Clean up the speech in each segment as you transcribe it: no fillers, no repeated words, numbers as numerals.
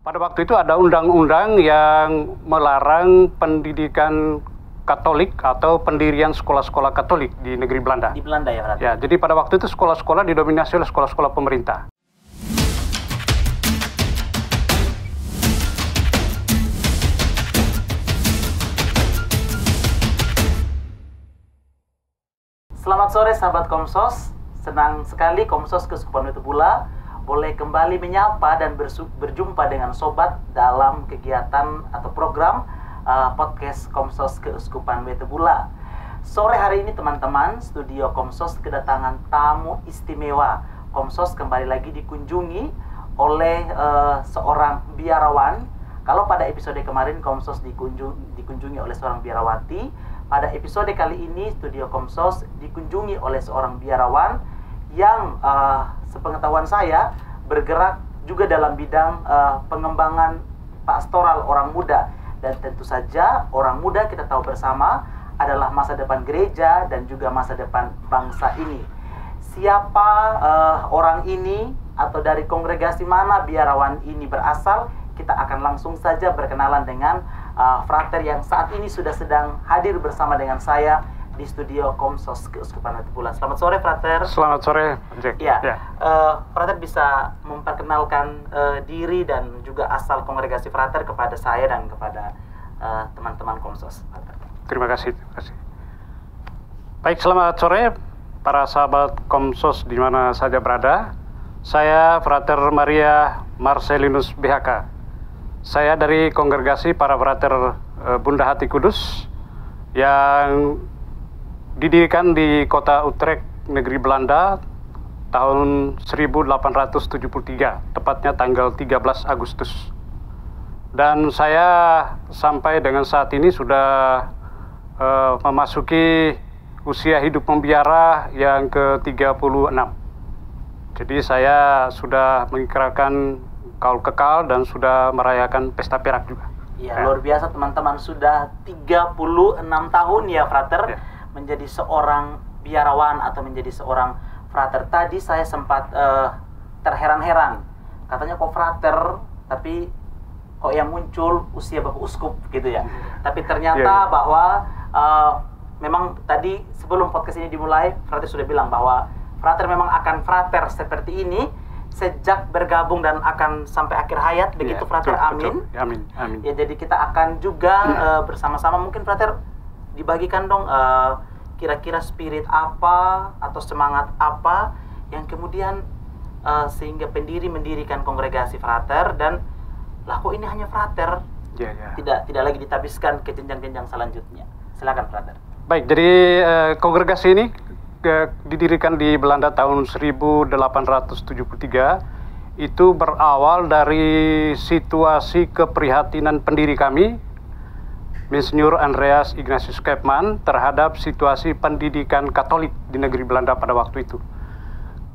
Pada waktu itu ada undang-undang yang melarang pendidikan Katolik atau pendirian sekolah-sekolah Katolik di negeri Belanda. Di Belanda ya, berarti? Ya, jadi pada waktu itu sekolah-sekolah didominasi oleh sekolah-sekolah pemerintah. Selamat sore sahabat Komsos, senang sekali Komsos Keuskupan Wetubula boleh kembali menyapa dan berjumpa dengan sobat dalam kegiatan atau program podcast Komsos Keuskupan Wetubula. Sore hari ini teman-teman, studio Komsos kedatangan tamu istimewa. Komsos kembali lagi dikunjungi oleh seorang biarawan. Kalau pada episode kemarin Komsos dikunjungi oleh seorang biarawati, pada episode kali ini studio Komsos dikunjungi oleh seorang biarawan yang sepengetahuan saya bergerak juga dalam bidang pengembangan pastoral orang muda. Dan tentu saja orang muda kita tahu bersama adalah masa depan gereja dan juga masa depan bangsa ini. Siapa orang ini atau dari kongregasi mana biarawan ini berasal? Kita akan langsung saja berkenalan dengan frater yang saat ini sudah sedang hadir bersama dengan saya di studio Komsos Keuskupan Wetubula. Selamat sore, frater. Selamat sore, Jack. Ya, frater bisa memperkenalkan diri dan juga asal kongregasi frater kepada saya dan kepada teman-teman Komsos. Terima kasih. Baik, selamat sore para sahabat Komsos di mana saja berada. Saya Frater Maria Marcelinus BHK. Saya dari kongregasi para frater Bunda Hati Kudus yang didirikan di kota Utrecht, negeri Belanda tahun 1873, tepatnya tanggal 13 Agustus. Dan saya sampai dengan saat ini sudah memasuki usia hidup membiara yang ke-36. Jadi saya sudah mengikrarkan kaul kekal dan sudah merayakan pesta perak juga. Iya, luar biasa teman-teman, sudah 36 tahun ya frater menjadi seorang biarawan atau menjadi seorang frater. Tadi saya sempat terheran-heran, katanya kok frater tapi kok yang muncul usia Bapak Uskup gitu ya. Tapi ternyata bahwa memang tadi sebelum podcast ini dimulai frater sudah bilang bahwa frater memang akan frater seperti ini sejak bergabung dan akan sampai akhir hayat, begitu frater. Amin. Amin. Ya, jadi kita akan juga bersama-sama, mungkin frater dibagikan dong kira-kira spirit apa atau semangat apa yang kemudian sehingga pendiri mendirikan kongregasi frater, dan lah kok ini hanya frater, tidak lagi ditabiskan ke jenjang-jenjang selanjutnya. Silakan frater. Baik, jadi kongregasi ini didirikan di Belanda tahun 1873. Itu berawal dari situasi keprihatinan pendiri kami, Monsignor Andreas Ignatius Koopman, terhadap situasi pendidikan Katolik di negeri Belanda pada waktu itu.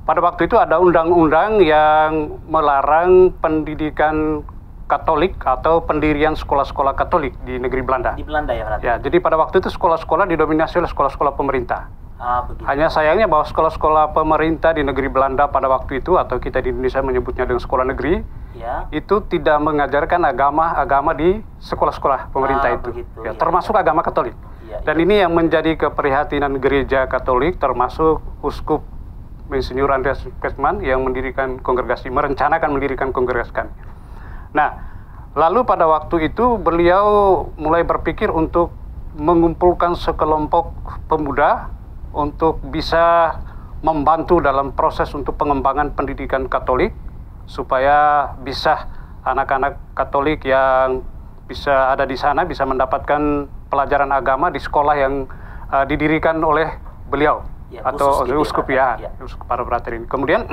Pada waktu itu ada undang-undang yang melarang pendidikan Katolik atau pendirian sekolah-sekolah Katolik di negeri Belanda. Di Belanda ya berarti? Ya, jadi pada waktu itu sekolah-sekolah didominasi oleh sekolah-sekolah pemerintah. Begitu. Hanya sayangnya bahwa sekolah-sekolah pemerintah di negeri Belanda pada waktu itu, atau kita di Indonesia menyebutnya dengan sekolah negeri, itu tidak mengajarkan agama di sekolah-sekolah pemerintah itu. Begitu, termasuk agama Katolik. Dan ini yang menjadi keprihatinan gereja Katolik, termasuk Uskup Monsignor Andreas Koopman yang merencanakan mendirikan kongregasi kami. Nah, lalu pada waktu itu beliau mulai berpikir untuk mengumpulkan sekelompok pemuda untuk bisa membantu dalam proses untuk pengembangan pendidikan Katolik, supaya bisa anak-anak Katolik yang bisa ada di sana bisa mendapatkan pelajaran agama di sekolah yang didirikan oleh beliau atau uskup uskup para frater ini. Kemudian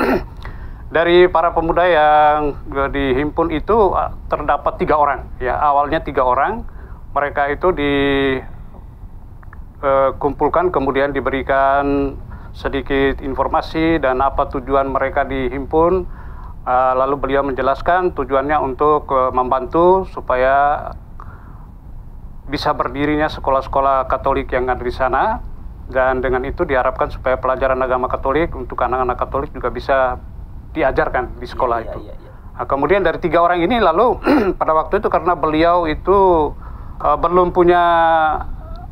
dari para pemuda yang dihimpun itu terdapat 3 orang. Ya, awalnya 3 orang. Mereka itu kumpulkan, kemudian diberikan sedikit informasi dan apa tujuan mereka dihimpun. Lalu beliau menjelaskan tujuannya untuk membantu supaya bisa berdirinya sekolah-sekolah Katolik yang ada di sana, dan dengan itu diharapkan supaya pelajaran agama Katolik untuk anak-anak Katolik juga bisa diajarkan di sekolah itu. Nah, kemudian dari 3 orang ini lalu pada waktu itu karena beliau itu belum punya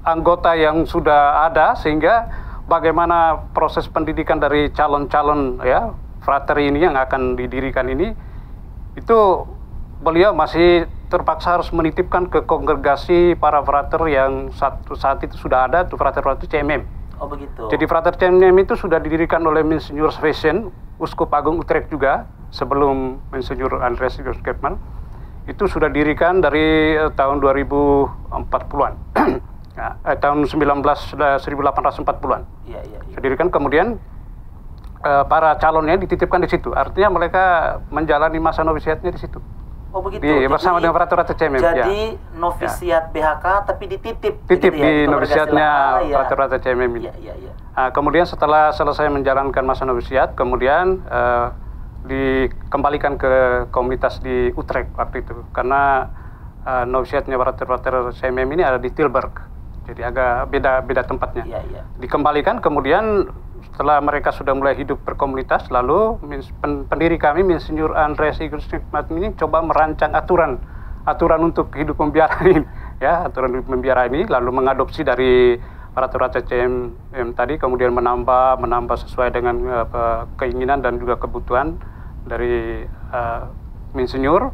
anggota yang sudah ada, sehingga bagaimana proses pendidikan dari calon-calon ya frater ini yang akan didirikan ini, itu beliau masih terpaksa harus menitipkan ke kongregasi para frater yang saat itu sudah ada, tuh frater-frater CMM. Oh begitu. Jadi frater CMM itu sudah didirikan oleh Monsignor Svesen, Uskup Agung Utrecht juga, sebelum Monsignor Andreas Ketman. Itu sudah didirikan dari tahun 2040-an. Tahun 1840-an. Iya. Didirikan, kemudian para calonnya dititipkan di situ. Artinya mereka menjalani masa novisiatnya di situ. Oh begitu. Bersama dengan frater-frater CMM. Jadi novisiat BHK tapi dititip gitu ya, di novisiatnya frater-frater CMM ini. Iya. Kemudian setelah selesai menjalankan masa novisiat, kemudian dikembalikan ke komunitas di Utrecht waktu itu, karena novisiatnya frater-frater CMM ini ada di Tilburg, jadi agak beda tempatnya. Iya. Dikembalikan, kemudian setelah mereka sudah mulai hidup berkomunitas, lalu pendiri kami, Monsignor Andreas Ketman ini coba merancang aturan untuk hidup membiara ini, ya, aturan hidup membiara ini, lalu mengadopsi dari frater-frater CMM tadi, kemudian menambah sesuai dengan keinginan dan juga kebutuhan dari Monsignor.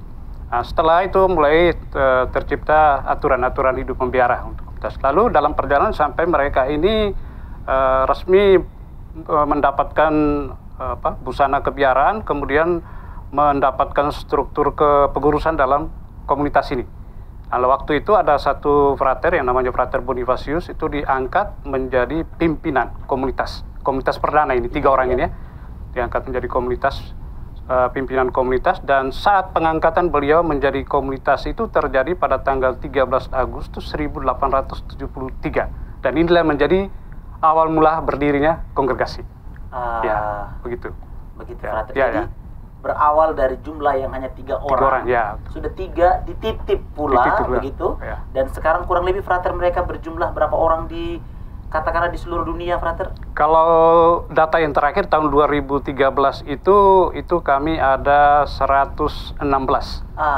Setelah itu mulai tercipta aturan-aturan hidup membiara untuk komunitas. Lalu dalam perjalanan sampai mereka ini resmi mendapatkan busana kebiaraan, kemudian mendapatkan struktur kepengurusan dalam komunitas ini. Nah, waktu itu ada satu frater yang namanya Frater Bonifacius, itu diangkat menjadi pimpinan komunitas perdana ini, 3 orang ini ya, diangkat menjadi pimpinan komunitas. Dan saat pengangkatan beliau menjadi komunitas itu terjadi pada tanggal 13 Agustus 1873, dan inilah menjadi awal mula berdirinya kongregasi. Ya, begitu. Frater. Jadi berawal dari jumlah yang hanya 3 orang, ya. Sudah 3 dititip pula. Begitu. Ya. Dan sekarang kurang lebih frater mereka berjumlah berapa orang di katakanlah di seluruh dunia, frater? Kalau data yang terakhir tahun 2013 itu kami ada 116.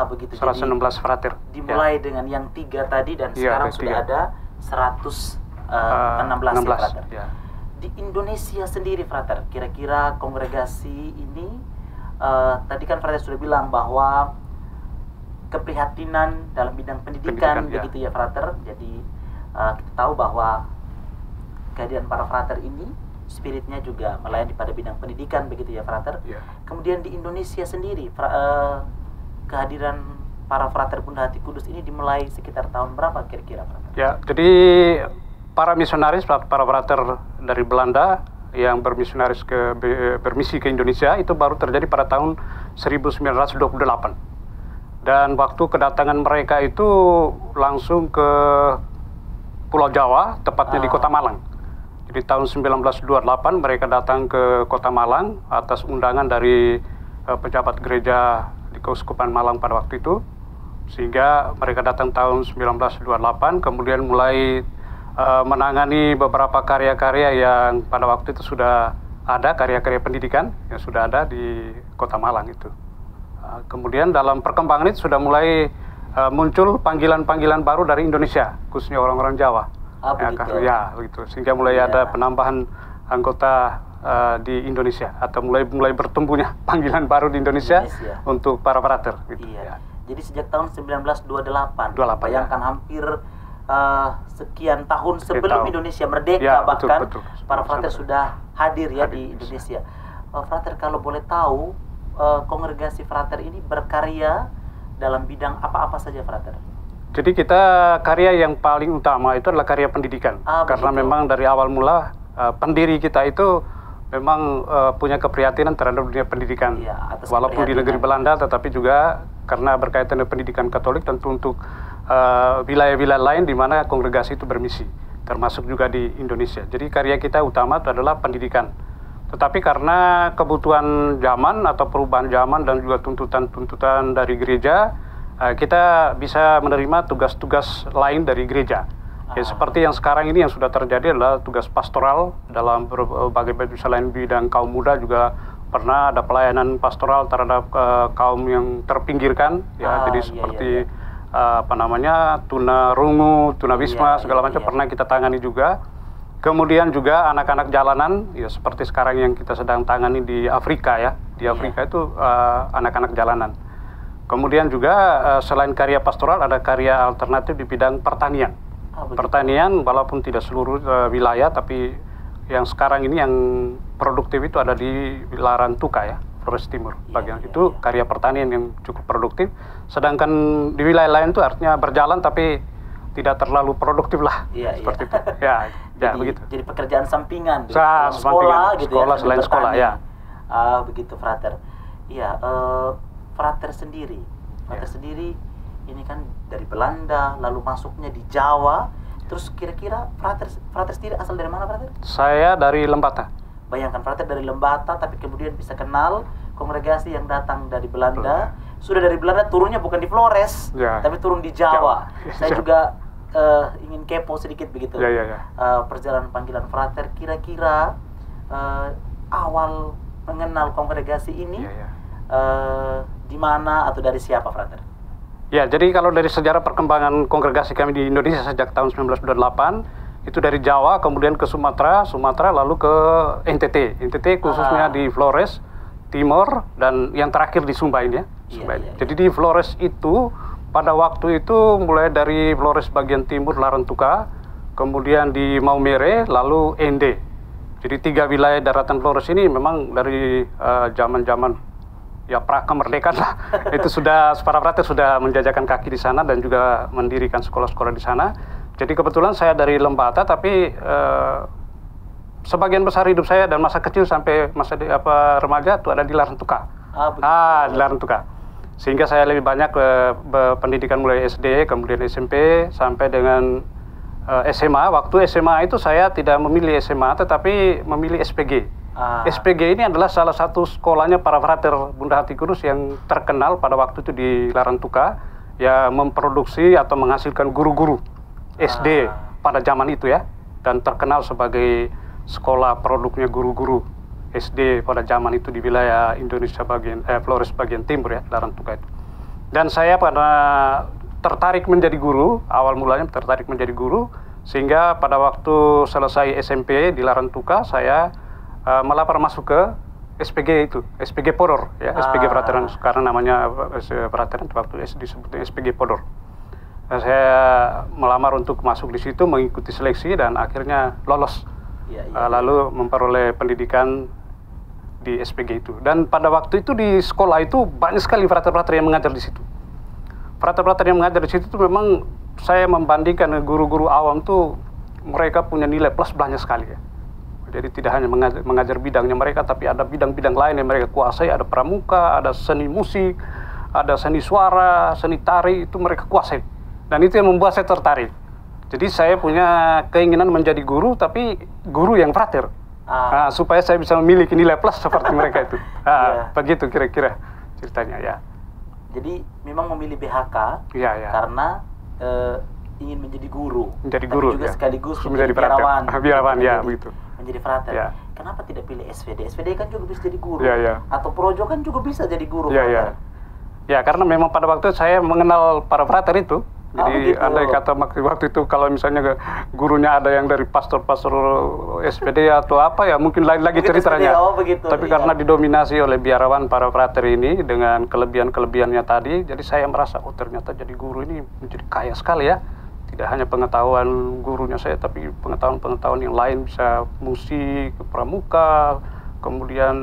Begitu. 116 frater. Dimulai dengan yang 3 tadi, dan sekarang sudah ada 116 frater. Ya. Di Indonesia sendiri, frater, kira-kira kongregasi ini tadi kan frater sudah bilang bahwa keprihatinan dalam bidang pendidikan begitu ya, frater. Jadi kita tahu bahwa kehadiran para frater ini spiritnya juga melayani pada bidang pendidikan begitu ya, frater. Kemudian di Indonesia sendiri kehadiran para frater Bunda Hati Kudus ini dimulai sekitar tahun berapa kira-kira, frater? Ya, jadi para misionaris, para frater dari Belanda yang bermisi ke Indonesia itu baru terjadi pada tahun 1928. Dan waktu kedatangan mereka itu langsung ke Pulau Jawa, tepatnya di Kota Malang. Jadi tahun 1928 mereka datang ke Kota Malang atas undangan dari pejabat gereja di Keuskupan Malang pada waktu itu. Sehingga mereka datang tahun 1928, kemudian mulai menangani beberapa karya-karya yang pada waktu itu sudah ada, karya-karya pendidikan yang sudah ada di Kota Malang itu. Kemudian dalam perkembangan itu sudah mulai muncul panggilan-panggilan baru dari Indonesia, khususnya orang-orang Jawa. Begitu. Sehingga mulai ada penambahan anggota di Indonesia, atau mulai bertumbuhnya panggilan baru di Indonesia untuk para frater. Gitu. Jadi sejak tahun 1928, bayangkan hampir sekian tahun sebelum Indonesia merdeka, bahkan betul. Para frater sudah hadir di Indonesia. Frater, kalau boleh tahu, kongregasi frater ini berkarya dalam bidang apa-apa saja, frater? Jadi kita karya yang paling utama itu adalah karya pendidikan. Karena memang dari awal mula pendiri kita itu memang punya keprihatinan terhadap dunia pendidikan. Walaupun di negeri Belanda, tetapi juga karena berkaitan dengan pendidikan Katolik, tentu untuk wilayah-wilayah lain di mana kongregasi itu bermisi, termasuk juga di Indonesia. Jadi karya kita utama itu adalah pendidikan. Tetapi karena kebutuhan zaman atau perubahan zaman dan juga tuntutan-tuntutan dari gereja, kita bisa menerima tugas-tugas lain dari gereja. Seperti yang sekarang ini yang sudah terjadi adalah tugas pastoral dalam berbagai selain bidang kaum muda, juga pernah ada pelayanan pastoral terhadap kaum yang terpinggirkan, ya, jadi seperti apa namanya, tunarungu, tunawisma, segala macam pernah kita tangani juga. Kemudian juga anak-anak jalanan, ya seperti sekarang yang kita sedang tangani di Afrika, ya, di Afrika itu anak-anak jalanan. Kemudian juga selain karya pastoral ada karya alternatif di bidang pertanian. Pertanian walaupun tidak seluruh wilayah, tapi yang sekarang ini yang produktif itu ada di Larantuka, ya, Flores Timur. Bagian itu karya pertanian yang cukup produktif. Sedangkan di wilayah lain itu artinya berjalan tapi tidak terlalu produktif lah, seperti itu. Ya, jadi, begitu. Jadi pekerjaan sampingan, sekolah gitu, sekolah ya, selain sekolah, ya. Begitu, Frater. Iya, Frater sendiri, ini kan dari Belanda, lalu masuknya di Jawa. Terus kira-kira Frater sendiri asal dari mana, Frater? Saya dari Lembata. Bayangkan, Frater dari Lembata, tapi kemudian bisa kenal kongregasi yang datang dari Belanda. Sudah dari Belanda turunnya bukan di Flores, tapi turun di Jawa. Saya juga ingin kepo sedikit begitu. Perjalanan panggilan Frater, kira-kira awal mengenal kongregasi ini di mana atau dari siapa, Frater? Ya, jadi kalau dari sejarah perkembangan kongregasi kami di Indonesia sejak tahun 1928, itu dari Jawa, kemudian ke Sumatera, lalu ke NTT. NTT khususnya di Flores Timur, dan yang terakhir di Sumba ini, ya. Jadi di Flores itu, pada waktu itu mulai dari Flores bagian timur, Larantuka, kemudian di Maumere, lalu Ende. Jadi 3 wilayah daratan Flores ini memang dari zaman-zaman ya prakemerdekaan lah. Itu sudah para Frater sudah menjajakan kaki di sana dan juga mendirikan sekolah-sekolah di sana. Jadi kebetulan saya dari Lembata, tapi sebagian besar hidup saya dan masa kecil sampai masa remaja itu ada di Larantuka. Di Larantuka. Sehingga saya lebih banyak pendidikan mulai SD, kemudian SMP sampai dengan SMA. Waktu SMA itu saya tidak memilih SMA tetapi memilih SPG. SPG ini adalah salah satu sekolahnya para Frater Bunda Hati Kudus yang terkenal pada waktu itu di Larantuka, ya, memproduksi atau menghasilkan guru-guru SD pada zaman itu, ya, dan terkenal sebagai sekolah produknya guru-guru SD pada zaman itu di wilayah Indonesia bagian Flores bagian timur, ya, Larantuka itu. Dan saya pada tertarik menjadi guru, awal mulanya tertarik menjadi guru, sehingga pada waktu selesai SMP di Larantuka saya melamar masuk ke SPG itu, SPG Podor, ya, SPG Frateran, sekarang namanya Frateran, waktu disebutnya SPG Podor. Saya melamar untuk masuk di situ, mengikuti seleksi dan akhirnya lolos, lalu memperoleh pendidikan di SPG itu. Dan pada waktu itu di sekolah itu banyak sekali Frater-Frater yang mengajar di situ. Frater-Frater yang mengajar di situ tuh memang saya membandingkan guru-guru awam tuh mereka punya nilai plus banyak sekali, ya. Jadi tidak hanya mengajar bidangnya mereka, tapi ada bidang-bidang lain yang mereka kuasai. Ada pramuka, ada seni musik, ada seni suara, seni tari, itu mereka kuasai. Dan itu yang membuat saya tertarik. Jadi saya punya keinginan menjadi guru, tapi guru yang Frater. Supaya saya bisa memiliki nilai plus seperti mereka itu. Begitu kira-kira ceritanya, ya. Jadi memang memilih BHK karena ingin menjadi guru. Menjadi guru, tapi juga sekaligus menjadi biarawan. Biarawan, ya, begitu. Menjadi Frater. Ya. Kenapa tidak pilih SVD? SVD kan juga bisa jadi guru. Ya. Atau Projo kan juga bisa jadi guru. Ya, karena memang pada waktu saya mengenal para Frater itu. Jadi andai kata waktu itu kalau misalnya gurunya ada yang dari pastor-pastor SPD atau apa, ya mungkin lain lagi ceritanya. Tapi karena didominasi oleh biarawan para Frater ini dengan kelebihan-kelebihannya tadi, jadi saya merasa ternyata jadi guru ini menjadi kaya sekali, ya. Tidak hanya pengetahuan gurunya saya, tapi pengetahuan-pengetahuan yang lain, bisa musik, pramuka, kemudian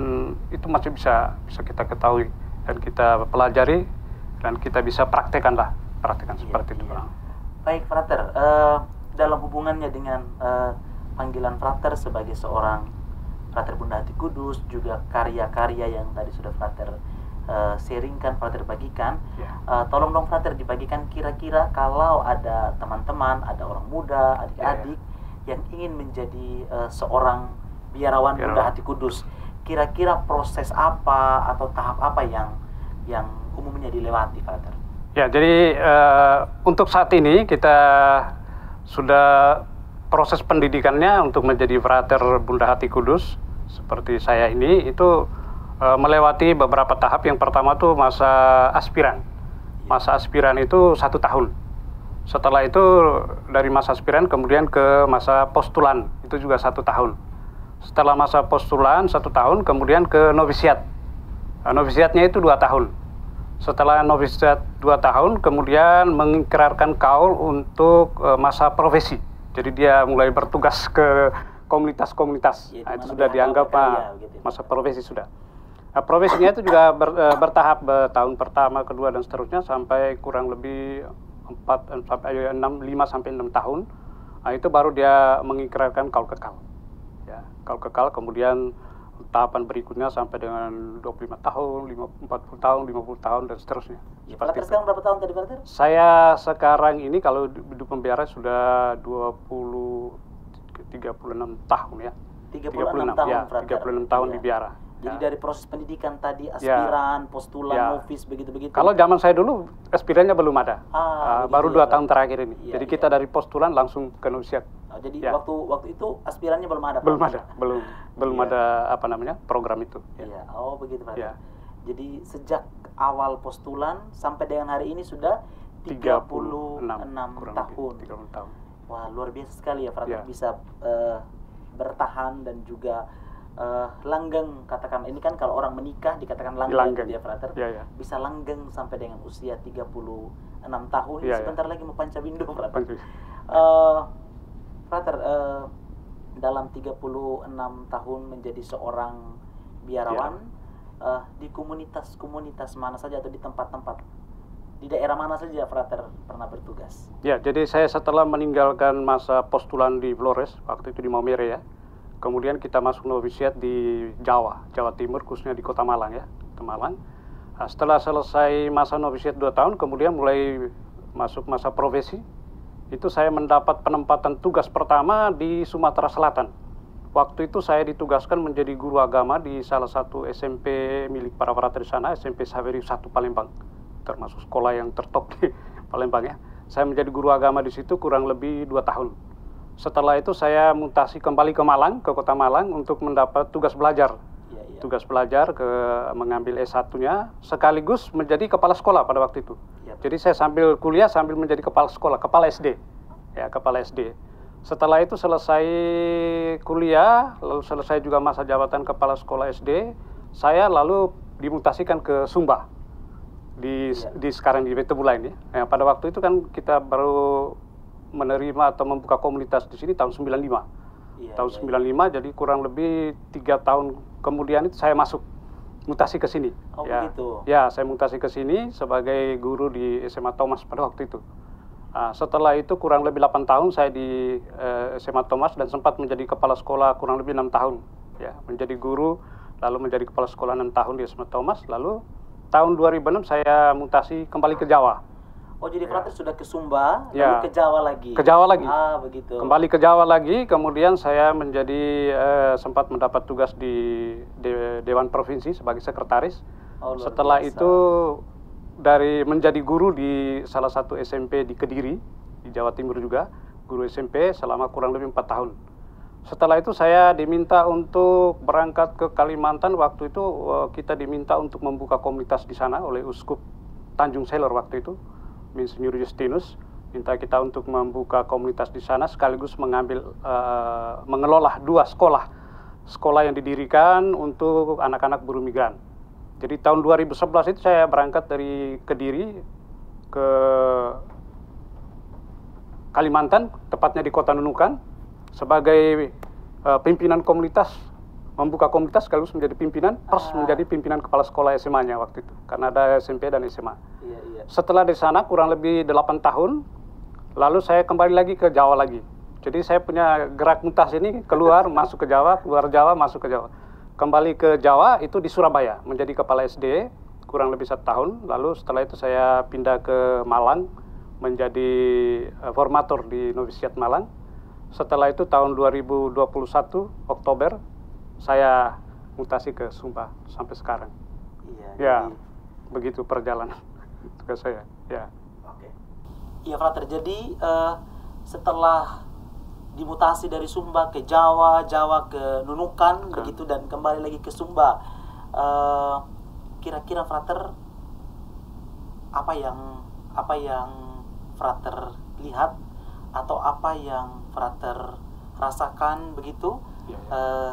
itu masih bisa kita ketahui dan kita pelajari dan kita bisa praktekkan seperti itu. Baik, Frater, dalam hubungannya dengan panggilan Frater sebagai seorang Frater Bunda Hati Kudus, juga karya-karya yang tadi sudah Frater sharingkan, Frater bagikan, tolong dong Frater dibagikan kira-kira kalau ada teman-teman, ada orang muda, adik-adik yang ingin menjadi seorang biarawan Bunda Hati Kudus, kira-kira proses apa atau tahap apa yang umumnya dilewati, Frater? Ya, jadi untuk saat ini kita sudah proses pendidikannya untuk menjadi Frater Bunda Hati Kudus seperti saya ini itu melewati beberapa tahap. Yang pertama tuh masa aspiran. Masa aspiran itu 1 tahun. Setelah itu dari masa aspiran kemudian ke masa postulan, itu juga 1 tahun. Setelah masa postulan 1 tahun kemudian ke novisiat. Novisiatnya itu 2 tahun. Setelah novisiat 2 tahun kemudian mengikrarkan kaul untuk masa profesi. Jadi dia mulai bertugas ke komunitas-komunitas. Ya, itu sudah dianggap gitu. masa profesi sudah. Profesinya itu juga bertahap, tahun pertama, kedua dan seterusnya sampai kurang lebih 5 sampai 6 tahun. Itu baru dia mengikrarkan kaul kekal. Ya, kaul kekal, kemudian tahapan berikutnya sampai dengan 25 tahun, 40 tahun, 50 tahun dan seterusnya. Ya, Frater sekarang berapa tahun tadi, Frater? Saya sekarang ini kalau hidup pembiara sudah 36 tahun ya. 36 tahun, ya, Frater. 36 tahun di biara. Jadi Ya. dari proses pendidikan tadi, aspiran, postulan, Ya. novis, begitu-begitu. Kalau zaman saya dulu, aspirannya belum ada. Baru begitu 2 ya, tahun terakhir ini. Iya, Jadi iya. kita dari postulan langsung ke novisiat. Jadi Ya. waktu itu aspirannya belum ada. Belum Pak? ada, belum Iya. ada apa namanya program itu. Iya, oh begitu Pak. Ya. Jadi sejak awal postulan sampai dengan hari ini sudah 36 kurang tahun. lebih 36 tahun. Wah, luar biasa sekali ya Frater, Ya. bisa bertahan dan juga langgeng, katakan ini kan kalau orang menikah dikatakan langgeng, Langgeng. gitu ya Frater. Ya, ya. Bisa langgeng sampai dengan usia 36 tahun. Ya, Sebentar lagi mau pancabindo Frater. Pancu. Frater, dalam 36 tahun menjadi seorang biarawan, di komunitas-komunitas mana saja atau di tempat-tempat, di daerah mana saja Frater pernah bertugas? Ya, jadi saya setelah meninggalkan masa postulan di Flores, waktu itu di Maumere ya, kemudian kita masuk novisiat di Jawa Timur, khususnya di Kota Malang ya, Kota Malang. Setelah selesai masa novisiat 2 tahun, kemudian mulai masuk masa profesi. Itu saya mendapat penempatan tugas pertama di Sumatera Selatan. Waktu itu saya ditugaskan menjadi guru agama di salah satu SMP milik para frater di sana, SMP Saveri 1 Palembang, termasuk sekolah yang tertop di Palembang ya. Saya menjadi guru agama di situ kurang lebih 2 tahun. Setelah itu saya mutasi kembali ke Malang, ke Kota Malang untuk mendapat tugas belajar. Ya. Tugas belajar mengambil S1-nya sekaligus menjadi kepala sekolah pada waktu itu. Ya. Jadi saya sambil kuliah sambil menjadi kepala sekolah, kepala SD. Ya, kepala SD. Setelah itu selesai kuliah, lalu selesai juga masa jabatan kepala sekolah SD, saya lalu dimutasikan ke Sumba. Di sekarang di Betebula ini. Pada waktu itu kan kita baru menerima atau membuka komunitas di sini tahun 95. Tahun 95, jadi kurang lebih 3 tahun kemudian itu saya masuk mutasi ke sini. Oh, ya, begitu. Ya, saya mutasi ke sini sebagai guru di SMA Thomas pada waktu itu. Setelah itu kurang lebih 8 tahun saya di SMA Thomas dan sempat menjadi kepala sekolah kurang lebih 6 tahun. Ya, menjadi guru, lalu menjadi kepala sekolah 6 tahun di SMA Thomas, lalu tahun 2006 saya mutasi kembali ke Jawa. Oh, jadi Frater sudah ke Sumba, Ya. lalu ke Jawa lagi? Ke Jawa lagi. Begitu. Kembali ke Jawa lagi, kemudian saya menjadi sempat mendapat tugas di Dewan Provinsi sebagai sekretaris. Oh, luar Setelah biasa. itu dari menjadi guru di salah satu SMP di Kediri, di Jawa Timur juga, guru SMP selama kurang lebih 4 tahun. Setelah itu saya diminta untuk berangkat ke Kalimantan. Waktu itu kita diminta untuk membuka komunitas di sana oleh Uskup Tanjung Selor waktu itu, Monsinyur Justinus, minta kita untuk membuka komunitas di sana sekaligus mengelola 2 sekolah yang didirikan untuk anak-anak buruh migran. Jadi tahun 2011 itu saya berangkat dari Kediri ke Kalimantan, tepatnya di Kota Nunukan, sebagai pimpinan komunitas, membuka komunitas sekaligus menjadi pimpinan, plus menjadi pimpinan kepala sekolah SMA-nya waktu itu, karena ada SMP dan SMA. Iya. Setelah di sana kurang lebih 8 tahun, lalu saya kembali lagi ke Jawa lagi. Jadi saya punya gerak mutasi ini, keluar, masuk ke Jawa, keluar Jawa, masuk ke Jawa. Kembali ke Jawa itu di Surabaya, menjadi kepala SD, kurang lebih 1 tahun. Lalu setelah itu saya pindah ke Malang, menjadi formator di Novisiat Malang. Setelah itu tahun 2021, Oktober, saya mutasi ke Sumba sampai sekarang. Iya. Ya, begitu perjalanan tugas saya. Ya. Oke. Iya Frater, jadi setelah dimutasi dari Sumba ke Jawa, Jawa ke Nunukan, begitu, dan kembali lagi ke Sumba, Kira-kira Frater apa yang Frater lihat atau apa yang Frater rasakan begitu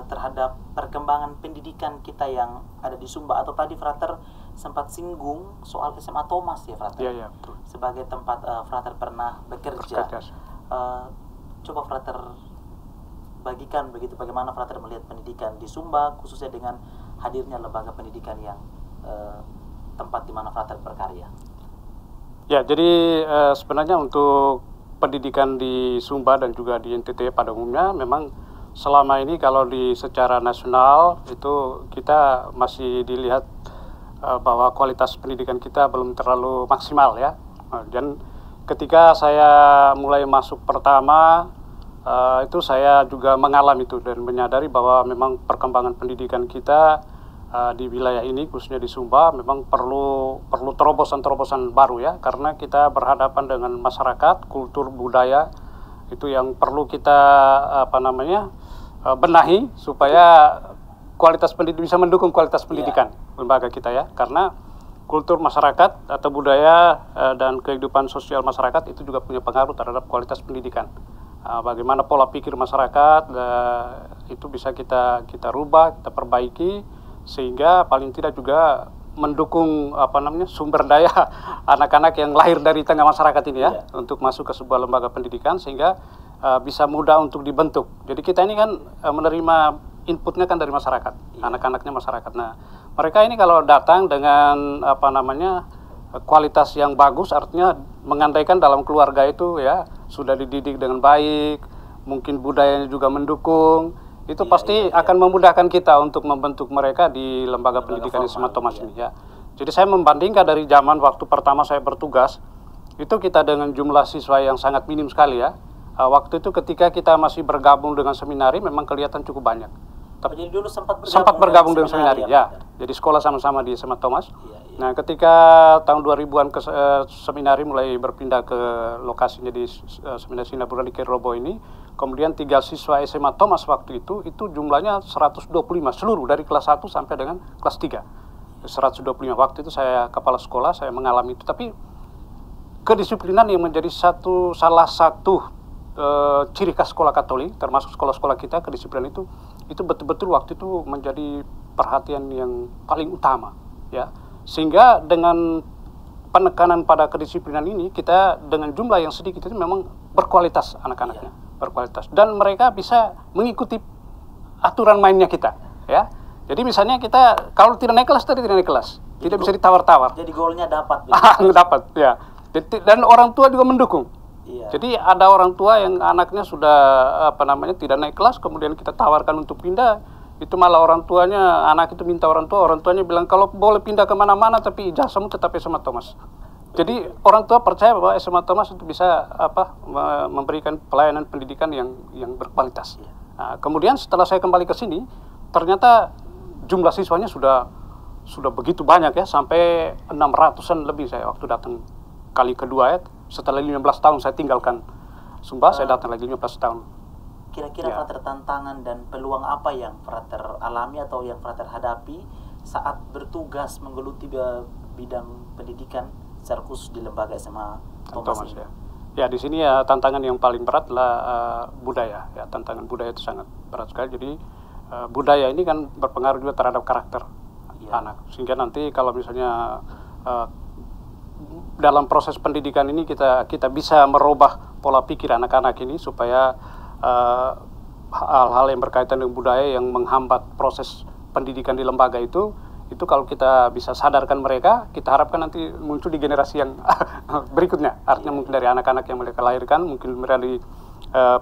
terhadap perkembangan pendidikan kita yang ada di Sumba, atau tadi Frater sempat singgung soal SMA Thomas ya Frater, betul. sebagai tempat Frater pernah bekerja. Coba Frater bagikan begitu bagaimana Frater melihat pendidikan di Sumba, khususnya dengan hadirnya lembaga pendidikan yang tempat di mana Frater berkarya. Ya, jadi sebenarnya untuk pendidikan di Sumba dan juga di NTT pada umumnya memang selama ini kalau di secara nasional itu kita masih dilihat bahwa kualitas pendidikan kita belum terlalu maksimal ya. Dan ketika saya mulai masuk pertama itu saya juga mengalami itu dan menyadari bahwa memang perkembangan pendidikan kita di wilayah ini khususnya di Sumba memang perlu terobosan-terobosan baru ya, karena kita berhadapan dengan masyarakat, kultur budaya itu yang perlu kita benahi supaya kualitas pendidikan bisa mendukung kualitas pendidikan lembaga kita ya, karena kultur masyarakat atau budaya dan kehidupan sosial masyarakat itu juga punya pengaruh terhadap kualitas pendidikan. Bagaimana pola pikir masyarakat itu bisa kita rubah, kita perbaiki sehingga paling tidak juga mendukung sumber daya anak-anak yang lahir dari tengah masyarakat ini ya untuk masuk ke sebuah lembaga pendidikan sehingga bisa mudah untuk dibentuk. Jadi kita ini kan menerima inputnya kan dari masyarakat, anak-anaknya masyarakat. Nah, mereka ini kalau datang dengan kualitas yang bagus, artinya mengandaikan dalam keluarga itu ya sudah dididik dengan baik, mungkin budayanya juga mendukung, itu pasti akan memudahkan kita untuk membentuk mereka di lembaga pendidikan SMA Thomas ini ya. Jadi saya membandingkan dari zaman waktu pertama saya bertugas, itu kita dengan jumlah siswa yang sangat minim sekali ya. Waktu itu ketika kita masih bergabung dengan seminari memang kelihatan cukup banyak. Jadi dulu sempat bergabung dengan seminari ya. Jadi sekolah sama-sama di SMA Thomas. Nah, ketika tahun 2000-an seminari mulai berpindah ke lokasinya di Seminari Singapura di Kerobo ini, kemudian 3 siswa SMA Thomas waktu itu jumlahnya 125 seluruh dari kelas 1 sampai dengan kelas 3. 125 waktu itu saya kepala sekolah, saya mengalami itu. Tapi kedisiplinan yang menjadi salah satu ciri khas sekolah Katolik, termasuk sekolah-sekolah kita, kedisiplinan itu betul-betul waktu itu menjadi perhatian yang paling utama ya. Sehingga dengan penekanan pada kedisiplinan ini, kita dengan jumlah yang sedikit itu memang berkualitas anak-anaknya, berkualitas, dan mereka bisa mengikuti aturan mainnya kita ya. Jadi misalnya kita kalau tidak naik kelas, tidak naik kelas, tidak bisa ditawar-tawar. Jadi golnya dapat. Dapat ya. Dan orang tua juga mendukung. Jadi ada orang tua yang anaknya sudah tidak naik kelas, kemudian kita tawarkan untuk pindah, itu malah orang tuanya, anak itu minta orang tuanya bilang kalau boleh pindah kemana-mana tapi ijazahmu tetap SMA Thomas. Jadi orang tua percaya bahwa SMA Thomas itu bisa memberikan pelayanan pendidikan yang berkualitas. Nah, kemudian setelah saya kembali ke sini, ternyata jumlah siswanya sudah begitu banyak ya, sampai 600-an lebih saya waktu datang kali kedua ya. Setelah 15 tahun saya tinggalkan Sumba, saya datang lagi 15 tahun. Kira-kira Frater tantangan dan peluang apa yang Frater alami atau yang Frater hadapi saat bertugas menggeluti bidang pendidikan secara khusus di lembaga SMA Thomas ini? Ya, di sini ya tantangan yang paling berat adalah budaya. Ya, tantangan budaya itu sangat berat sekali. Jadi budaya ini kan berpengaruh juga terhadap karakter anak. Sehingga nanti kalau misalnya dalam proses pendidikan ini kita bisa merubah pola pikir anak-anak ini supaya hal-hal yang berkaitan dengan budaya yang menghambat proses pendidikan di lembaga itu kalau kita bisa sadarkan mereka, kita harapkan nanti muncul di generasi yang berikutnya. Artinya mungkin dari anak-anak yang mereka lahirkan, mungkin dari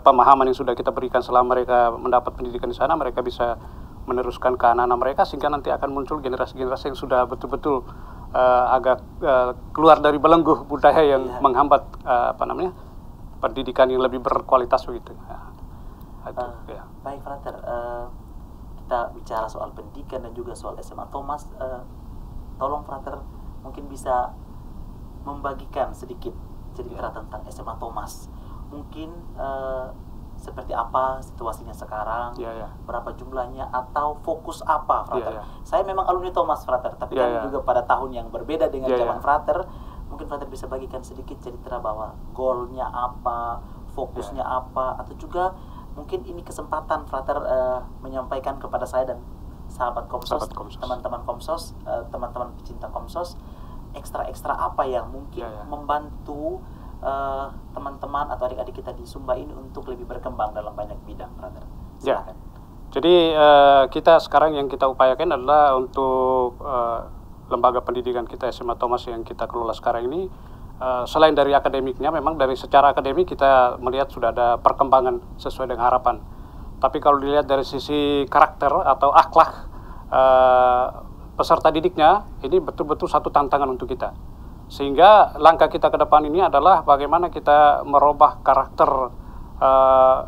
pemahaman yang sudah kita berikan selama mereka mendapat pendidikan di sana, mereka bisa meneruskan ke anak-anak mereka, sehingga nanti akan muncul generasi-generasi yang sudah betul-betul agak keluar dari belenggu budaya yang menghambat pendidikan yang lebih berkualitas begitu. Baik Frater, kita bicara soal pendidikan dan juga soal SMA Thomas. Tolong Frater mungkin bisa membagikan sedikit cerita tentang SMA Thomas. Mungkin seperti apa situasinya sekarang, berapa jumlahnya, atau fokus apa Frater. Saya memang alumni Thomas Frater, tapi kan juga pada tahun yang berbeda dengan zaman Frater. Mungkin Frater bisa bagikan sedikit cerita bahwa goalnya apa, fokusnya apa, atau juga mungkin ini kesempatan Frater menyampaikan kepada saya dan sahabat Komsos, teman-teman Komsos, teman-teman pecinta Komsos, ekstra apa yang mungkin membantu teman-teman atau adik-adik kita di Sumba ini untuk lebih berkembang dalam banyak bidang, Frater. Silakan. Jadi kita sekarang yang kita upayakan adalah untuk lembaga pendidikan kita SMA Thomas yang kita kelola sekarang ini, selain dari akademiknya, memang dari secara akademik kita melihat sudah ada perkembangan sesuai dengan harapan. Tapi kalau dilihat dari sisi karakter atau akhlak peserta didiknya, ini betul-betul satu tantangan untuk kita. Sehingga langkah kita ke depan ini adalah bagaimana kita merubah karakter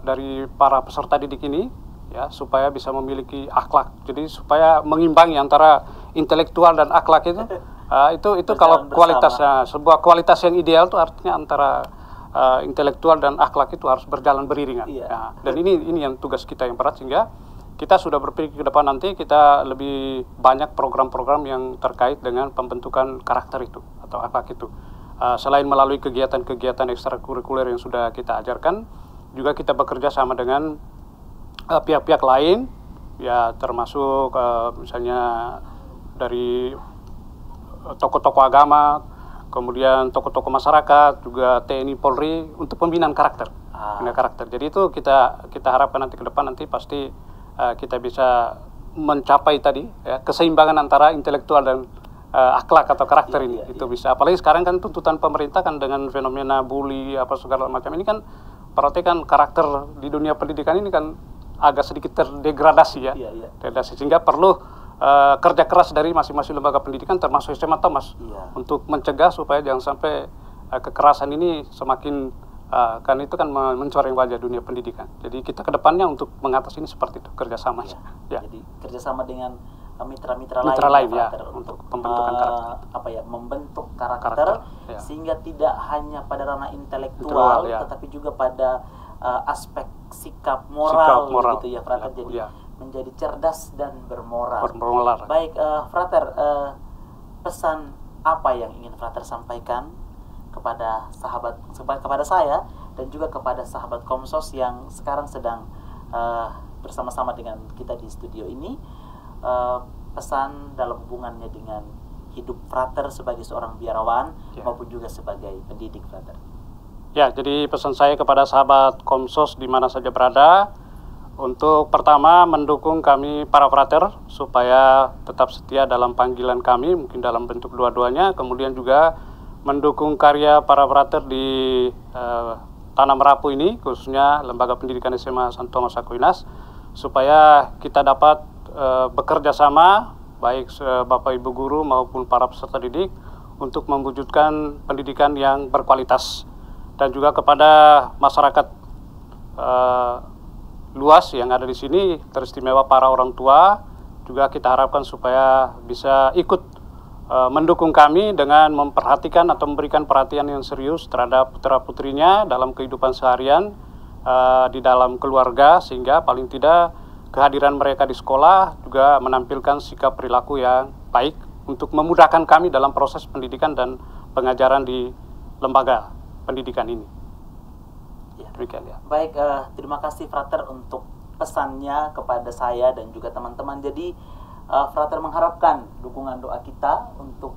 dari para peserta didik ini, ya, supaya bisa memiliki akhlak. Jadi supaya mengimbangi antara intelektual dan akhlak itu kalau kualitasnya, sebuah kualitas yang ideal itu artinya antara intelektual dan akhlak itu harus berjalan beriringan. Ya, dan ini yang tugas kita yang berat, sehingga kita sudah berpikir ke depan nanti kita lebih banyak program-program yang terkait dengan pembentukan karakter itu atau akhlak itu. Selain melalui kegiatan-kegiatan ekstrakurikuler yang sudah kita ajarkan, juga kita bekerja sama dengan pihak-pihak lain, ya, termasuk misalnya dari tokoh-tokoh agama, kemudian tokoh-tokoh masyarakat, juga TNI Polri untuk pembinaan karakter. Jadi itu kita harapkan nanti ke depan nanti pasti kita bisa mencapai tadi, ya, keseimbangan antara intelektual dan akhlak atau karakter ini. Itu bisa. Apalagi sekarang kan tuntutan pemerintah kan dengan fenomena bully apa segala macam ini kan berarti kan karakter di dunia pendidikan ini kan agak sedikit terdegradasi, ya. Degradasi, sehingga perlu kerja keras dari masing-masing lembaga pendidikan termasuk SMA Thomas untuk mencegah supaya jangan sampai kekerasan ini semakin kan itu kan mencoreng wajah dunia pendidikan. Jadi kita kedepannya untuk mengatasi ini seperti itu kerjasamanya. Jadi kerjasama dengan mitra-mitra lain ya, untuk pembentukan karakter. Membentuk karakter sehingga tidak hanya pada ranah intelektual, tetapi juga pada aspek sikap moral gitu ya, Frater. Jadi menjadi cerdas dan bermoral. Baik, Frater, pesan apa yang ingin Frater sampaikan kepada saya dan juga kepada sahabat Komsos yang sekarang sedang bersama-sama dengan kita di studio ini, pesan dalam hubungannya dengan hidup Frater sebagai seorang biarawan maupun juga sebagai pendidik, Frater. Ya, jadi pesan saya kepada sahabat Komsos di mana saja berada, untuk pertama mendukung kami para frater supaya tetap setia dalam panggilan kami, mungkin dalam bentuk dua-duanya, kemudian juga mendukung karya para frater di Tanah Merapu ini, khususnya Lembaga Pendidikan SMA Santo Thomas Aquinas, supaya kita dapat bekerja sama, baik Bapak Ibu Guru maupun para peserta didik, untuk mewujudkan pendidikan yang berkualitas. Dan juga kepada masyarakat luas yang ada di sini, teristimewa para orang tua, juga kita harapkan supaya bisa ikut mendukung kami dengan memperhatikan atau memberikan perhatian yang serius terhadap putra-putrinya dalam kehidupan seharian di dalam keluarga, sehingga paling tidak kehadiran mereka di sekolah juga menampilkan sikap perilaku yang baik untuk memudahkan kami dalam proses pendidikan dan pengajaran di lembaga pendidikan ini. Demikian, ya. Baik, terima kasih Frater untuk pesannya kepada saya dan juga teman-teman. Jadi Frater mengharapkan dukungan doa kita untuk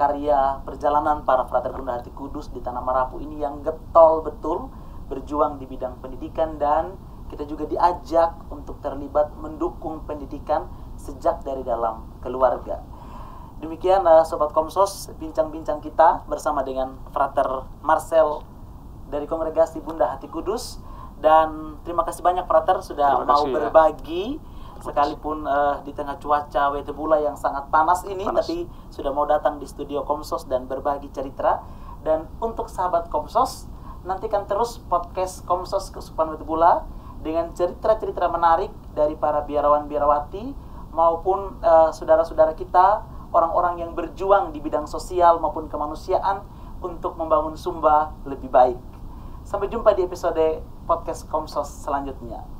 karya perjalanan para Frater Bunda Hati Kudus di Tanah Merapu ini yang getol betul berjuang di bidang pendidikan, dan kita juga diajak untuk terlibat mendukung pendidikan sejak dari dalam keluarga. Demikian Sobat Komsos, bincang-bincang kita bersama dengan Frater Marcel dari Kongregasi Bunda Hati Kudus. Dan terima kasih banyak Frater sudah mau berbagi, sekalipun di tengah cuaca Wetebula yang sangat panas ini, tapi sudah mau datang di studio Komsos dan berbagi cerita. Dan untuk sahabat Komsos, nantikan terus podcast Komsos Kesupan Wetebula dengan cerita-cerita menarik dari para biarawan-biarawati maupun saudara-saudara kita, orang-orang yang berjuang di bidang sosial maupun kemanusiaan untuk membangun Sumba lebih baik. Sampai jumpa di episode podcast Komsos selanjutnya.